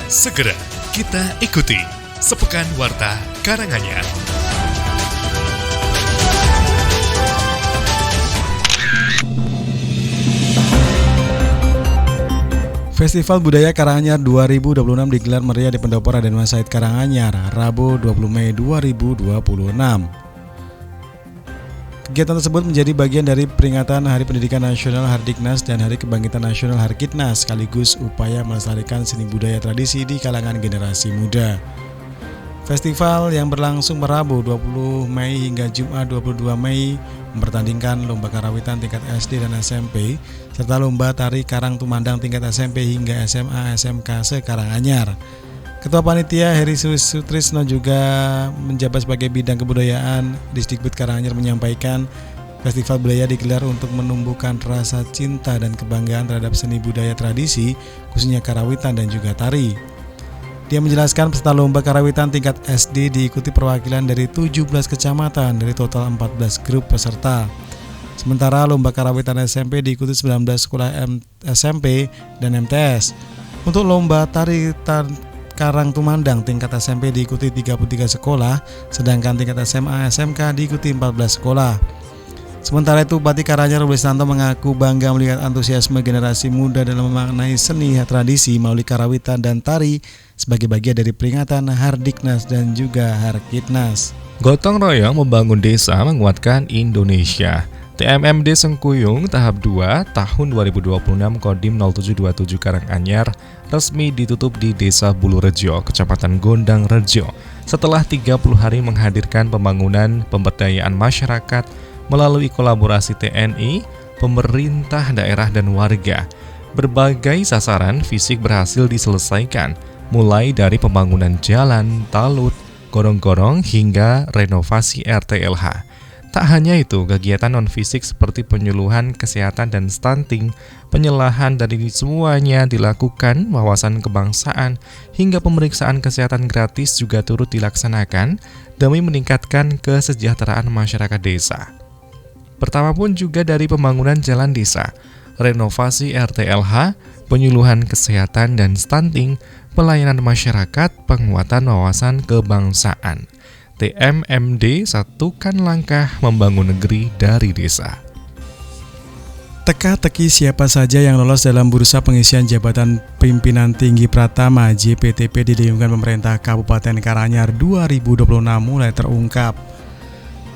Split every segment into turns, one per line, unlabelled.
Segera kita ikuti Sepekan Warta Karanganyar.
Festival Budaya Karanganyar 2026 digelar meriah di Pendopo Raden Mas Said Karanganyar, Rabu 20 Mei 2026. Kegiatan tersebut menjadi bagian dari peringatan Hari Pendidikan Nasional Hardiknas dan Hari Kebangkitan Nasional Harkitnas, sekaligus upaya melestarikan seni budaya tradisi di kalangan generasi muda. Festival yang berlangsung Rabu 20 Mei hingga Jumat 22 Mei mempertandingkan lomba karawitan tingkat SD dan SMP serta lomba tari karang tumandang tingkat SMP hingga SMA SMK se-Karanganyar. Ketua Panitia Heri Sutrisno juga menjabat sebagai bidang kebudayaan Disdikbud Karanganyar menyampaikan festival budaya digelar untuk menumbuhkan rasa cinta dan kebanggaan terhadap seni budaya tradisi, khususnya karawitan dan juga tari. Dia menjelaskan peserta lomba karawitan tingkat SD diikuti perwakilan dari 17 kecamatan dari total 14 grup peserta. Sementara lomba karawitan SMP diikuti 19 sekolah SMP dan MTS. Untuk lomba tari karang tumandang tingkat SMP diikuti 33 sekolah, sedangkan tingkat SMA SMK diikuti 14 sekolah. Sementara itu, Bupati Karanganyar Rubisanto mengaku bangga melihat antusiasme generasi muda dalam memaknai seni tradisi melalui karawitan dan tari sebagai bagian dari peringatan Hardiknas dan juga Harkitnas.
Gotong royong membangun desa menguatkan Indonesia. TMMD Sengkuyung tahap 2 tahun 2026 Kodim 0727 Karanganyar resmi ditutup di Desa Bulurejo, Kecamatan Gondang Rejo setelah 30 hari menghadirkan pembangunan pemberdayaan masyarakat melalui kolaborasi TNI, pemerintah daerah dan warga. Berbagai sasaran fisik berhasil diselesaikan, mulai dari pembangunan jalan, talut, gorong-gorong hingga renovasi RTLH. Tak hanya itu, kegiatan non-fisik seperti penyuluhan kesehatan dan stunting, penyelahan dari semuanya dilakukan, wawasan kebangsaan, hingga pemeriksaan kesehatan gratis juga turut dilaksanakan demi meningkatkan kesejahteraan masyarakat desa. Pertama pun juga dari pembangunan jalan desa, renovasi RTLH, penyuluhan kesehatan dan stunting, pelayanan masyarakat, penguatan wawasan kebangsaan. TMMD satukan langkah membangun negeri dari desa.
Teka-teki siapa saja yang lolos dalam bursa pengisian jabatan pimpinan tinggi Pratama JPTP diumumkan pemerintah Kabupaten Karanganyar 2026 mulai terungkap.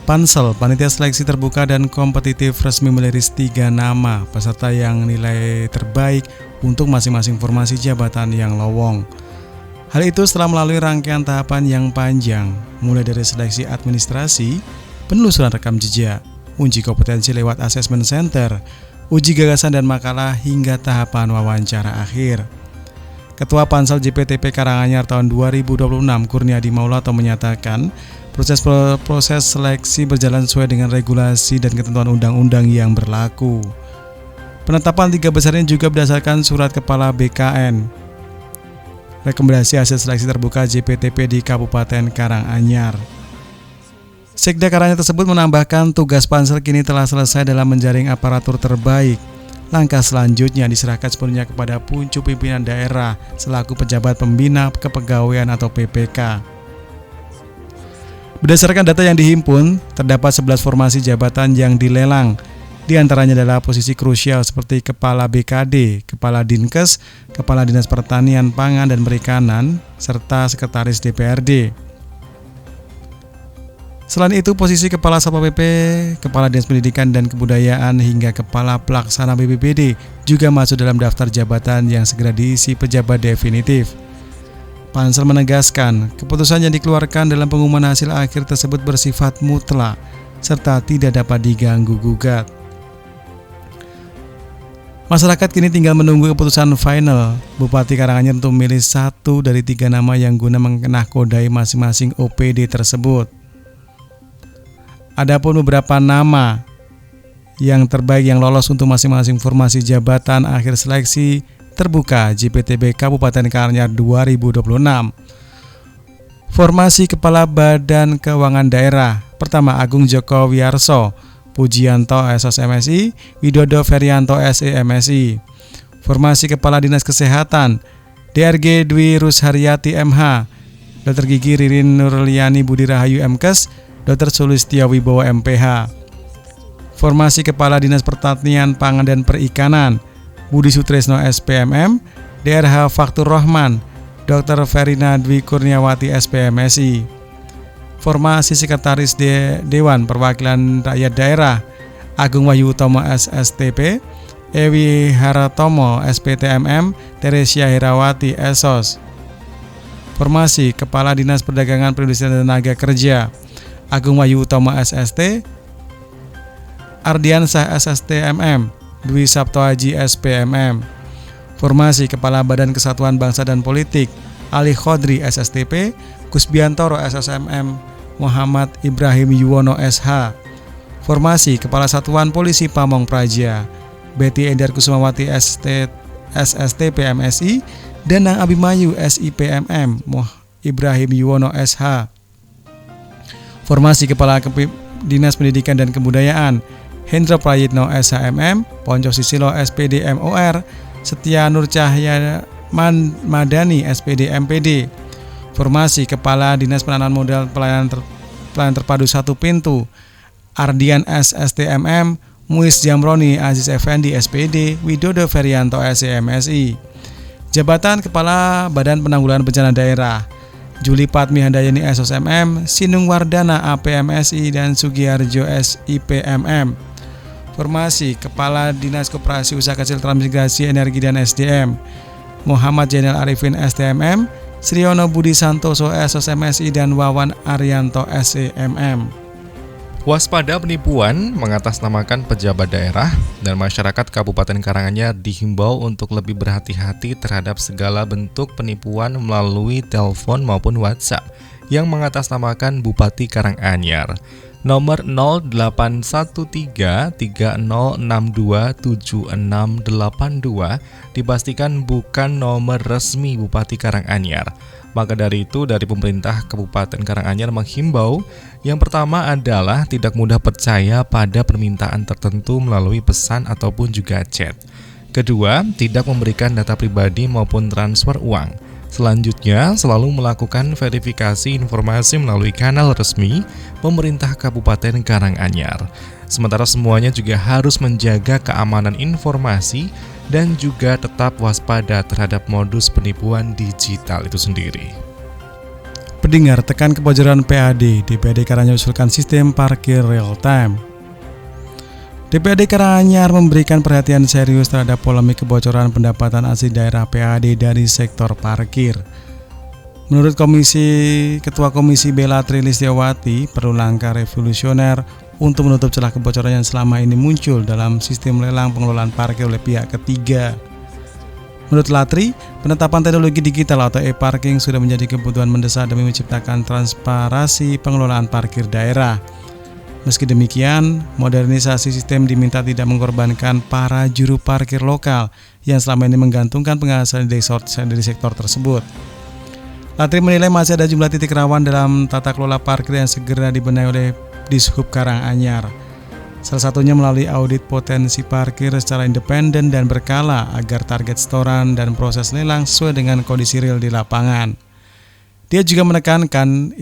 Pansel, Panitia Seleksi Terbuka dan Kompetitif resmi meliris 3 nama peserta yang nilai terbaik untuk masing-masing formasi jabatan yang lowong. Hal itu setelah melalui rangkaian tahapan yang panjang, mulai dari seleksi administrasi, penelusuran rekam jejak, uji kompetensi lewat assessment center, uji gagasan dan makalah hingga tahapan wawancara akhir. Ketua Pansel JPTP Karanganyar tahun 2026 Kurniadi Maulato menyatakan proses seleksi berjalan sesuai dengan regulasi dan ketentuan undang-undang yang berlaku. Penetapan 3 besar ini juga berdasarkan surat Kepala BKN rekomendasi hasil seleksi terbuka JPTP di Kabupaten Karanganyar. Sekda Karanganyar tersebut menambahkan tugas Pansel kini telah selesai dalam menjaring aparatur terbaik. Langkah selanjutnya diserahkan sepenuhnya kepada pucuk pimpinan daerah selaku pejabat pembina kepegawaian atau PPK. Berdasarkan data yang dihimpun, terdapat 11 formasi jabatan yang dilelang. Di antaranya adalah posisi krusial seperti Kepala BKD, Kepala Dinkes, Kepala Dinas Pertanian, Pangan, dan Perikanan, serta Sekretaris DPRD. Selain itu, posisi Kepala Satpol PP, Kepala Dinas Pendidikan dan Kebudayaan, hingga Kepala Pelaksana BPBD juga masuk dalam daftar jabatan yang segera diisi pejabat definitif. Pansel menegaskan, keputusan yang dikeluarkan dalam pengumuman hasil akhir tersebut bersifat mutlak, serta tidak dapat diganggu-gugat. Masyarakat kini tinggal menunggu keputusan final Bupati Karanganyar untuk memilih 1 dari 3 nama yang guna menahkodai masing-masing OPD tersebut. Adapun beberapa nama yang terbaik yang lolos untuk masing-masing formasi jabatan akhir seleksi terbuka JPTP Kabupaten Karanganyar 2026. Formasi Kepala Badan Keuangan Daerah, pertama Agung Joko Wiarso, Pujianto SOS MSI, Widodo Ferianto SE MSI. Formasi Kepala Dinas Kesehatan, DRG Dwi Rusharyati MH, Dr. Gigi Ririn Nurliani Budi Rahayu MKes, Dr. Sulistya Wibowo MPH. Formasi Kepala Dinas Pertanian Pangan dan Perikanan, Budi Sutresno SPMM, DRH Faktur Rohman, Dr. Verina Dwi Kurniawati SPMSI. Formasi Sekretaris Dewan Perwakilan Rakyat Daerah, Agung Wahyu Utomo SSTP, Ewi Haratomo SPTMM, Teresia Herawati SOS. Formasi Kepala Dinas Perdagangan Perindustrian dan Tenaga Kerja, Agung Wahyu Utomo SST, Ardiansah SSTMM, Dwi Sabto Haji SPMM. Formasi Kepala Badan Kesatuan Bangsa dan Politik, Ali Khodri SSTP, Kusbiantoro SSMM, Muhammad Ibrahim Yuwono SH. Formasi Kepala Satuan Polisi Pamong Praja, Betty Endar Kusumawati SSTP MSI, Danang Abimanyu SIPMM, Ibrahim Yuwono SH. Formasi Kepala Dinas Pendidikan dan Kebudayaan, Hendra Prayitno SHMM, Ponco Sisilo SPD MOR, Setia Nur Cahya Madani SPD MPD. Formasi Kepala Dinas Penanaman Modal Pelayanan Terpadu Satu Pintu, Ardian SSTMM, Muiz Jamroni Aziz Effendi SPD, Widodo Ferianto SCMSI. Jabatan Kepala Badan Penanggulangan Bencana Daerah, Juli Patmi Handayani SOSMM, Sinung Wardana APMSI, dan Sugiharjo SIPMM. Formasi Kepala Dinas Koperasi Usaha Kecil Transmigrasi Energi dan SDM, Muhammad Jainal Arifin STMM, Sriono Budi Santoso SOSMSI, dan Wawan Arianto SEMM.
Waspada penipuan mengatasnamakan pejabat daerah dan masyarakat Kabupaten Karanganyar dihimbau untuk lebih berhati-hati terhadap segala bentuk penipuan melalui telepon maupun WhatsApp yang mengatasnamakan Bupati Karanganyar. Nomor 081330627682 dipastikan bukan nomor resmi Bupati Karanganyar. Maka dari itu, dari pemerintah Kabupaten Karanganyar menghimbau, yang pertama adalah tidak mudah percaya pada permintaan tertentu melalui pesan ataupun juga chat. Kedua, tidak memberikan data pribadi maupun transfer uang. Selanjutnya, selalu melakukan verifikasi informasi melalui kanal resmi pemerintah Kabupaten Karanganyar. Sementara semuanya juga harus menjaga keamanan informasi dan juga tetap waspada terhadap modus penipuan digital itu sendiri.
Pendengar, tekan kebocoran PAD. DPRD Karanganyar usulkan sistem parkir real time. DPRD Karanganyar memberikan perhatian serius terhadap polemik kebocoran pendapatan asli daerah PAD dari sektor parkir. Menurut Ketua Komisi Bella Trilistiawati, perlu langkah revolusioner untuk menutup celah kebocoran yang selama ini muncul dalam sistem lelang pengelolaan parkir oleh pihak ketiga. Menurut Latri, penetapan teknologi digital atau e-parking sudah menjadi kebutuhan mendesak demi menciptakan transparansi pengelolaan parkir daerah. Meski demikian, modernisasi sistem diminta tidak mengorbankan para juru parkir lokal yang selama ini menggantungkan penghasilan dari sektor tersebut. Latri menilai masih ada jumlah titik rawan dalam tata kelola parkir yang segera dibenahi oleh Dishub Karanganyar. Salah satunya melalui audit potensi parkir secara independen dan berkala agar target setoran dan proses lelang sesuai dengan kondisi real di lapangan. Dia juga menekankan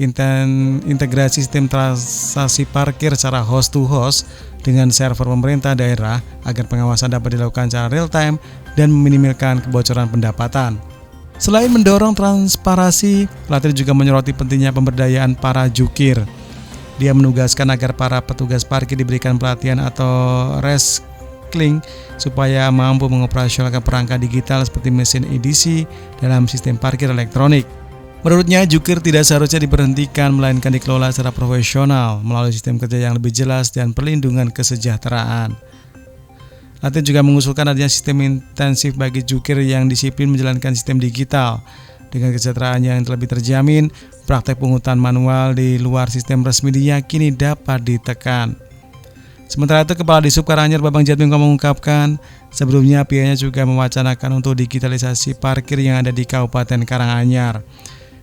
integrasi sistem transaksi parkir secara host to host dengan server pemerintah daerah agar pengawasan dapat dilakukan secara real time dan meminimalkan kebocoran pendapatan. Selain mendorong transparansi, Latri juga menyoroti pentingnya pemberdayaan para jukir. Dia menugaskan agar para petugas parkir diberikan pelatihan atau reskilling supaya mampu mengoperasionalkan perangkat digital seperti mesin edisi dalam sistem parkir elektronik. Menurutnya, jukir tidak seharusnya diberhentikan melainkan dikelola secara profesional melalui sistem kerja yang lebih jelas dan perlindungan kesejahteraan. Latri juga mengusulkan adanya sistem intensif bagi jukir yang disiplin menjalankan sistem digital. Dengan kesejahteraan yang lebih terjamin, praktek pungutan manual di luar sistem resmi diyakini dapat ditekan. Sementara itu, Kepala Dishub Karanganyar Babang Jatmiko mengungkapkan, sebelumnya pihaknya juga mewacanakan untuk digitalisasi parkir yang ada di Kabupaten Karanganyar.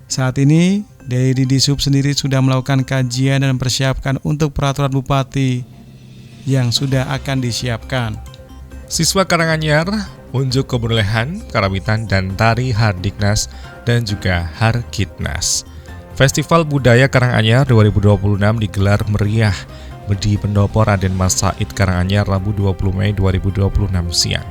Saat ini, dari Dishub sendiri sudah melakukan kajian dan mempersiapkan untuk peraturan bupati yang sudah akan disiapkan.
Siswa Karanganyar unjuk kebolehan, karawitan, dan tari Hardiknas dan juga Harkitnas. Festival Budaya Karanganyar 2026 digelar meriah di Pendopo Raden Mas Said Karanganyar Rabu 20 Mei 2026 siang.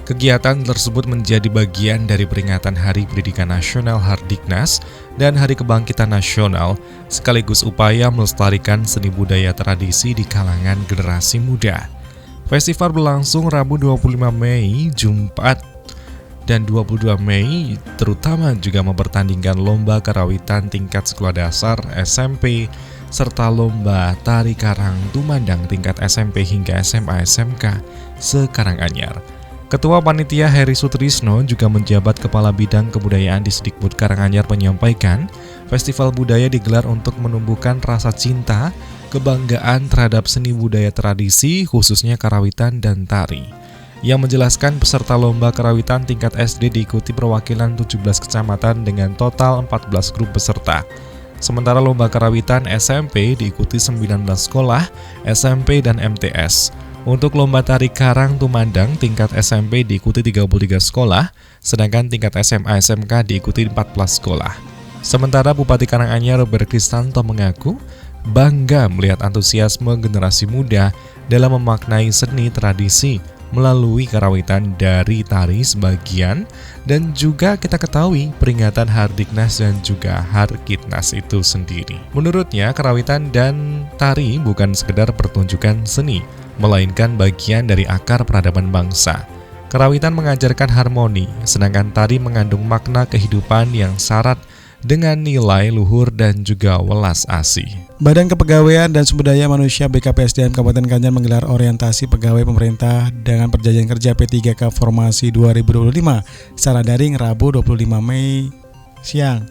Kegiatan tersebut menjadi bagian dari peringatan Hari Pendidikan Nasional Hardiknas dan Hari Kebangkitan Nasional, sekaligus upaya melestarikan seni budaya tradisi di kalangan generasi muda. Festival berlangsung Rabu 25 Mei, Jumat, dan 22 Mei, terutama juga mempertandingkan lomba karawitan tingkat sekolah dasar, SMP, serta lomba tari karang tumandang tingkat SMP hingga SMA SMK se-Karanganyar. Ketua Panitia Heri Sutrisno juga menjabat Kepala Bidang Kebudayaan di Disdikbud Karanganyar menyampaikan, festival budaya digelar untuk menumbuhkan rasa cinta, kebanggaan terhadap seni budaya tradisi, khususnya karawitan dan tari. Yang menjelaskan peserta lomba karawitan tingkat SD diikuti perwakilan 17 kecamatan dengan total 14 grup peserta. Sementara lomba karawitan SMP diikuti 19 sekolah, SMP dan MTS. Untuk lomba tari karang tumandang tingkat SMP diikuti 33 sekolah, sedangkan tingkat SMA SMK diikuti 14 sekolah. Sementara Bupati Karanganyar Robert Kristanto mengaku bangga melihat antusiasme generasi muda dalam memaknai seni tradisi melalui karawitan dari tari sebagian, dan juga kita ketahui peringatan Hardiknas dan juga Harkitnas itu sendiri. Menurutnya, karawitan dan tari bukan sekedar pertunjukan seni, melainkan bagian dari akar peradaban bangsa. Karawitan mengajarkan harmoni, sedangkan tari mengandung makna kehidupan yang syarat dengan nilai luhur dan juga welas asih.
Badan Kepegawaian dan Sumber Daya Manusia BKPSDM Kabupaten Karanganyar menggelar orientasi pegawai pemerintah dengan perjanjian kerja P3K Formasi 2025 secara daring Rabu 25 Mei siang.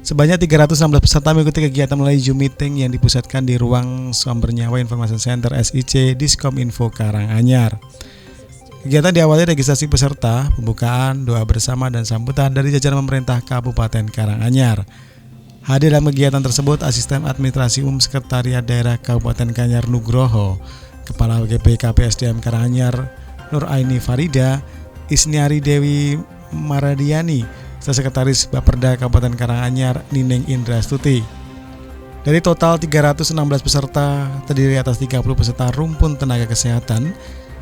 Sebanyak 316 peserta mengikuti kegiatan melalui Zoom meeting yang dipusatkan di ruang Sumber Nyawa Information Center SIC Diskominfo Karanganyar. Kegiatan diawali registrasi peserta, pembukaan, doa bersama, dan sambutan dari jajaran pemerintah Kabupaten Karanganyar. Hadir dalam kegiatan tersebut Asisten Administrasi Umum Sekretariat Daerah Kabupaten Karanganyar Nugroho, Kepala BKPSDM Karanganyar Nur Aini Farida, Isniari Dewi Maradiani, Sekretaris Bapperda Kabupaten Karanganyar Nineng Indrastuti. Dari total 316 peserta terdiri atas 30 peserta rumpun tenaga kesehatan,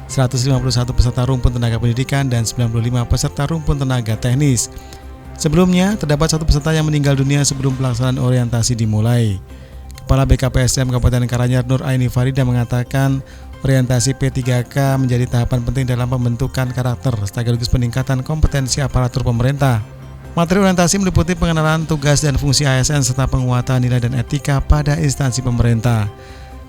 151 peserta rumpun tenaga pendidikan, dan 95 peserta rumpun tenaga teknis. Sebelumnya, terdapat satu peserta yang meninggal dunia sebelum pelaksanaan orientasi dimulai. Kepala BKPSDM Kabupaten Karanganyar Nur Aini Farida mengatakan, orientasi P3K menjadi tahapan penting dalam pembentukan karakter sekaligus peningkatan kompetensi aparatur pemerintah. Materi orientasi meliputi pengenalan tugas dan fungsi ASN serta penguatan nilai dan etika pada instansi pemerintah.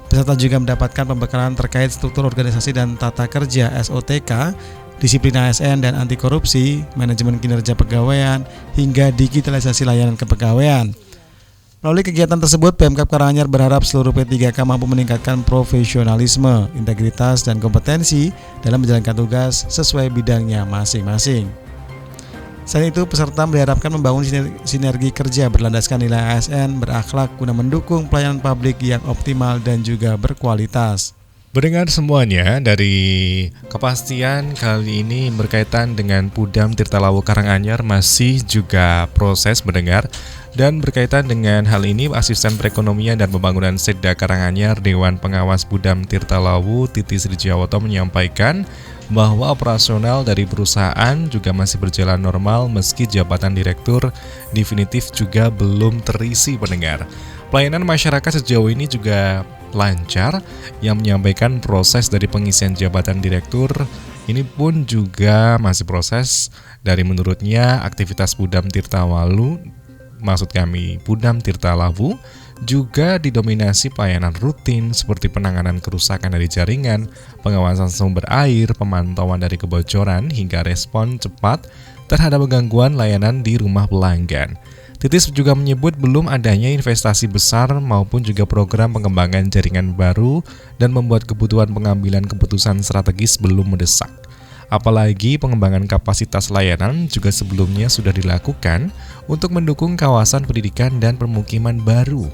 Peserta juga mendapatkan pembekalan terkait struktur organisasi dan tata kerja SOTK, disiplin ASN dan anti korupsi, manajemen kinerja pegawaian, hingga digitalisasi layanan kepegawaian. Melalui kegiatan tersebut, Pemkab Karanganyar berharap seluruh P3K mampu meningkatkan profesionalisme, integritas, dan kompetensi dalam menjalankan tugas sesuai bidangnya masing-masing. Selain itu, peserta diharapkan membangun sinergi kerja berlandaskan nilai ASN berakhlak guna mendukung pelayanan publik yang optimal dan juga berkualitas.
Mendengar semuanya dari kepastian kali ini berkaitan dengan Pudam Tirtalawu Karanganyar masih juga proses mendengar, dan berkaitan dengan hal ini Asisten Perekonomian dan Pembangunan Setda Karanganyar Dewan Pengawas Pudam Tirtalawu Titi Srijawoto menyampaikan bahwa operasional dari perusahaan juga masih berjalan normal meski jabatan direktur definitif juga belum terisi pendengar. Pelayanan masyarakat sejauh ini juga lancar, yang menyampaikan proses dari pengisian jabatan direktur ini pun juga masih proses dari menurutnya aktivitas Pudam Tirtalawu, maksud kami Pudam Tirtalawu, juga didominasi pelayanan rutin seperti penanganan kerusakan dari jaringan, pengawasan sumber air, pemantauan dari kebocoran, hingga respon cepat terhadap gangguan layanan di rumah pelanggan. Titis juga menyebut belum adanya investasi besar maupun juga program pengembangan jaringan baru dan membuat kebutuhan pengambilan keputusan strategis belum mendesak. Apalagi pengembangan kapasitas layanan juga sebelumnya sudah dilakukan untuk mendukung kawasan pendidikan dan permukiman baru.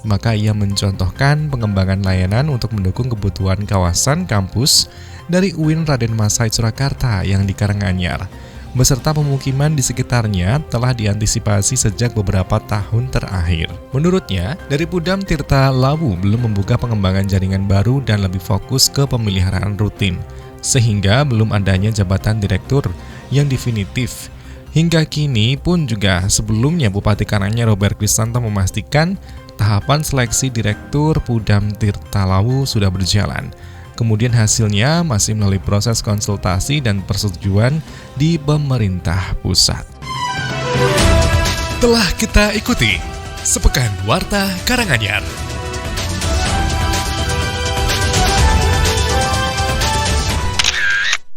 maka ia mencontohkan pengembangan layanan untuk mendukung kebutuhan kawasan kampus dari UIN Raden Masai Surakarta yang di Karanganyar, beserta pemukiman di sekitarnya telah diantisipasi sejak beberapa tahun terakhir. Menurutnya, dari Pudam Tirta Lawu belum membuka pengembangan jaringan baru dan lebih fokus ke pemeliharaan rutin, sehingga belum adanya jabatan direktur yang definitif. Hingga kini pun juga sebelumnya Bupati Karanganyar Robert Kristanto memastikan tahapan seleksi Direktur Pudam Tirta Lawu sudah berjalan. Kemudian hasilnya masih melalui proses konsultasi dan persetujuan di pemerintah pusat.
Telah kita ikuti Sepekan Warta Karanganyar.